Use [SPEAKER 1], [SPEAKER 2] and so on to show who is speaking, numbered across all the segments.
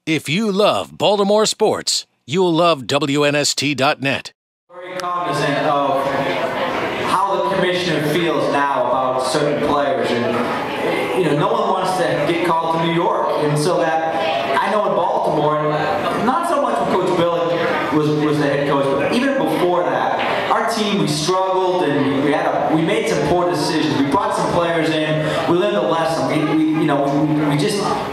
[SPEAKER 1] If you love Baltimore sports, you'll love WNST.net.
[SPEAKER 2] Very cognizant of how the commissioner feels now about certain players, and no one wants to get called to New York, and so that I know in Baltimore, not so much when Coach Billick was the head coach, but even before that, our team, we struggled and we made some poor decisions. We brought some players in, we learned a lesson.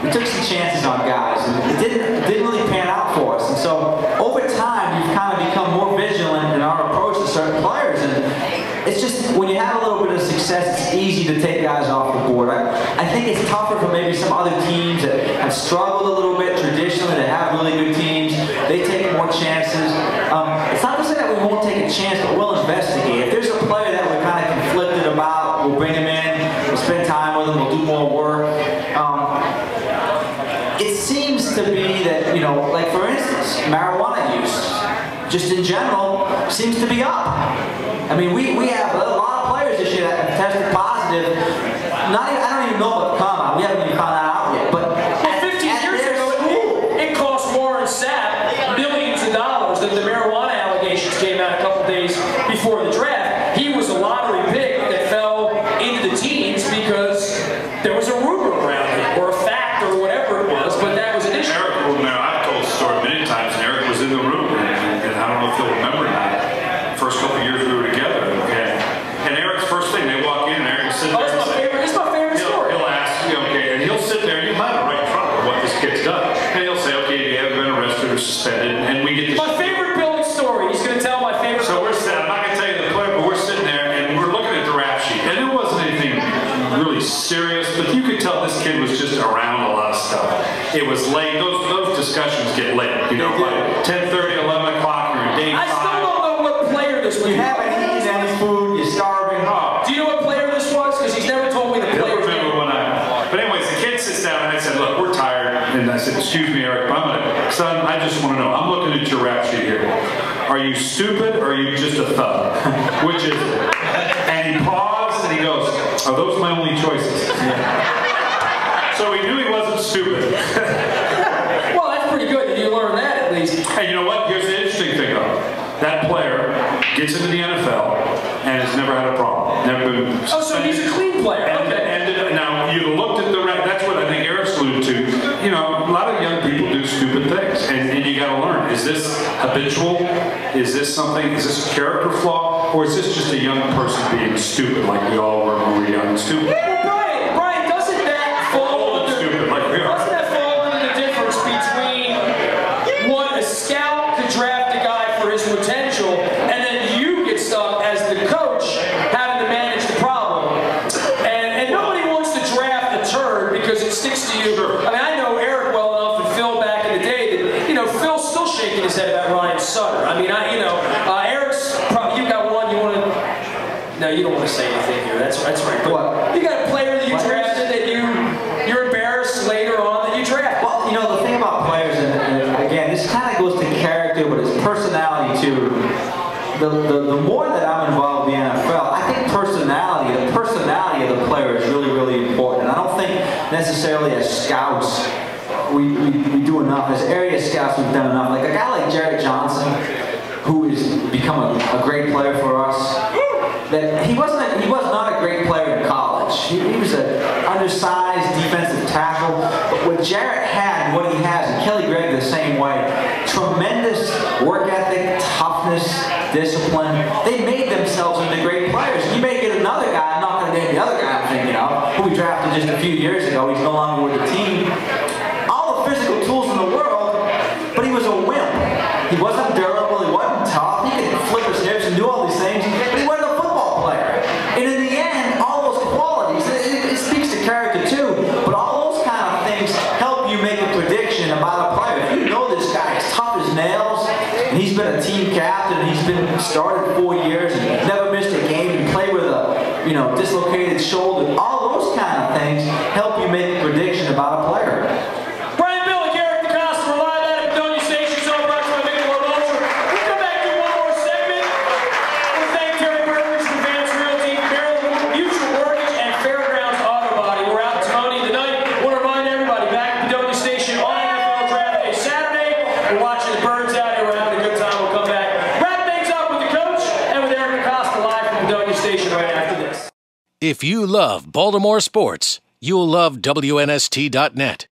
[SPEAKER 2] We took some chances on guys, and it didn't really pan out for us. And so over time, we've kind of become more vigilant in our approach to certain players. And it's just when you have a little bit of success, it's easy to take guys off the board. I think it's tougher for maybe some other teams that have struggled a little bit traditionally, that have really good teams. They take more chances. It's not to say that we won't take a chance, but we'll investigate. If there's a player that we're kind of conflicted about, we'll bring him in, we'll spend time with him, we'll do more work. It seems to be that, like for instance, marijuana use, just in general, seems to be up. I mean, we have a lot of players this year that have tested positive. I don't even know about the compound. We haven't even found that out yet. But
[SPEAKER 3] 15 years ago, it cost Warren Sapp millions of dollars that the marijuana allegations came out a couple days before the draft. He was a lottery pick that fell into the teens because there was a rumor around it, or a fact, or whatever it was, but that was an issue.
[SPEAKER 4] I've told the story many times, and Eric was in the room, and I don't know if you'll remember that. First couple of years we were together, and Eric's first thing, they walk in, and Eric will sit there.
[SPEAKER 3] It's my favorite story.
[SPEAKER 4] He'll ask, and he'll sit there, and he'll have it right in front of what this kid's done. And he'll say, okay, you haven't been arrested or suspended, and we get
[SPEAKER 3] my favorite Billick story. He's going to tell my favorite.
[SPEAKER 4] So I'm not going to tell you the player, but we're sitting there, and we're looking at the rap sheet, and it wasn't anything really serious, but you could tell this kid was just around a lot of stuff. It was late. Those discussions get late, by 10:30, 11 o'clock, you're in day 5.
[SPEAKER 3] I still don't know what player this was.
[SPEAKER 2] You haven't eaten any food, you're starving.
[SPEAKER 3] Do you know what player this was? Because he's never told me the player.
[SPEAKER 4] I don't remember when but anyways, the kid sits down, and I said, look, we're tired. And I said, excuse me, Eric, son, I just want to know, I'm looking at your rap sheet here. Are you stupid, or are you just a thug? Which is it? And he paused, and he goes, are those my only choices? So we knew he wasn't stupid.
[SPEAKER 3] Well, that's pretty good. You learn that at least.
[SPEAKER 4] And you know what? Here's the interesting thing, though. That player gets into the NFL and has never had a problem. Never been.
[SPEAKER 3] Oh, so he's a clean player. Okay.
[SPEAKER 4] And now you looked at the that's what I think Eric's alluded to. A lot of young people do stupid things, and you got to learn. Is this habitual? Is this something? Is this a character flaw, or is this just a young person being stupid, like we all were when we were young and stupid?
[SPEAKER 3] Well, Brian, doesn't that fall under?
[SPEAKER 4] Stupid, like we are.
[SPEAKER 3] Doesn't that fall under the difference between what a scout could draft a guy for his potential, and then you get stuck as the coach having to manage the problem? And nobody wants to draft a turd because it sticks to you. I mean, I know Eric well enough and Phil back in the day that Phil's still shaking his head about Ryan Sutter. I mean, Eric's probably, you got one you want to. No, you don't want to say anything here. That's right. But what? You got a player that you drafted that you're embarrassed later on that you drafted.
[SPEAKER 2] Well, the thing about players, and again, this kind of goes to character, but it's personality too. The more that I'm involved in the NFL, I think the personality of the player is really, really important. And I don't think necessarily as scouts we do enough. As area scouts, we've done enough. Like a guy like Jared Johnson, who has become a great player for us. That he was not a great player in college. He was an undersized defensive tackle. But what Jarrett had, what he has, and Kelly Gregg the same way, tremendous work ethic, toughness, discipline. They made themselves into great players. You may get another guy, I'm not going to name the other guy I'm thinking of, who we drafted just a few years ago. He's no longer with the team. All the physical tools in the world, but he was a wimp. He wasn't durable, he wasn't tough, he could flip his hips and do all these things, but he wasn't a football player. And in the end, all those qualities, it speaks to character too, but all those kind of things help you make a prediction about a player. If you know this guy is tough as nails, and he's been a team captain, and he's been started 4 years, and never missed a game, and played with a dislocated shoulder, all those kind of things help you make a prediction about a player.
[SPEAKER 3] Brian Billick, Eric DeCosta, we're live at Padonia Station, so brought to you by Michelob Ultra. We'll come back to one more segment. We'll thank Terry Burgers from Vance Realty, Maryland Mutual Mortgage, and Fairgrounds Auto Body. We're out in Padonia tonight. I want to remind everybody, back at Padonia Station on NFL Draft Day. We're watching the birds out here. We're having a good time. We'll come back. Wrap things up with the coach and with Eric DeCosta live from Padonia Station right after this.
[SPEAKER 1] If you love Baltimore sports, you'll love WNST.net.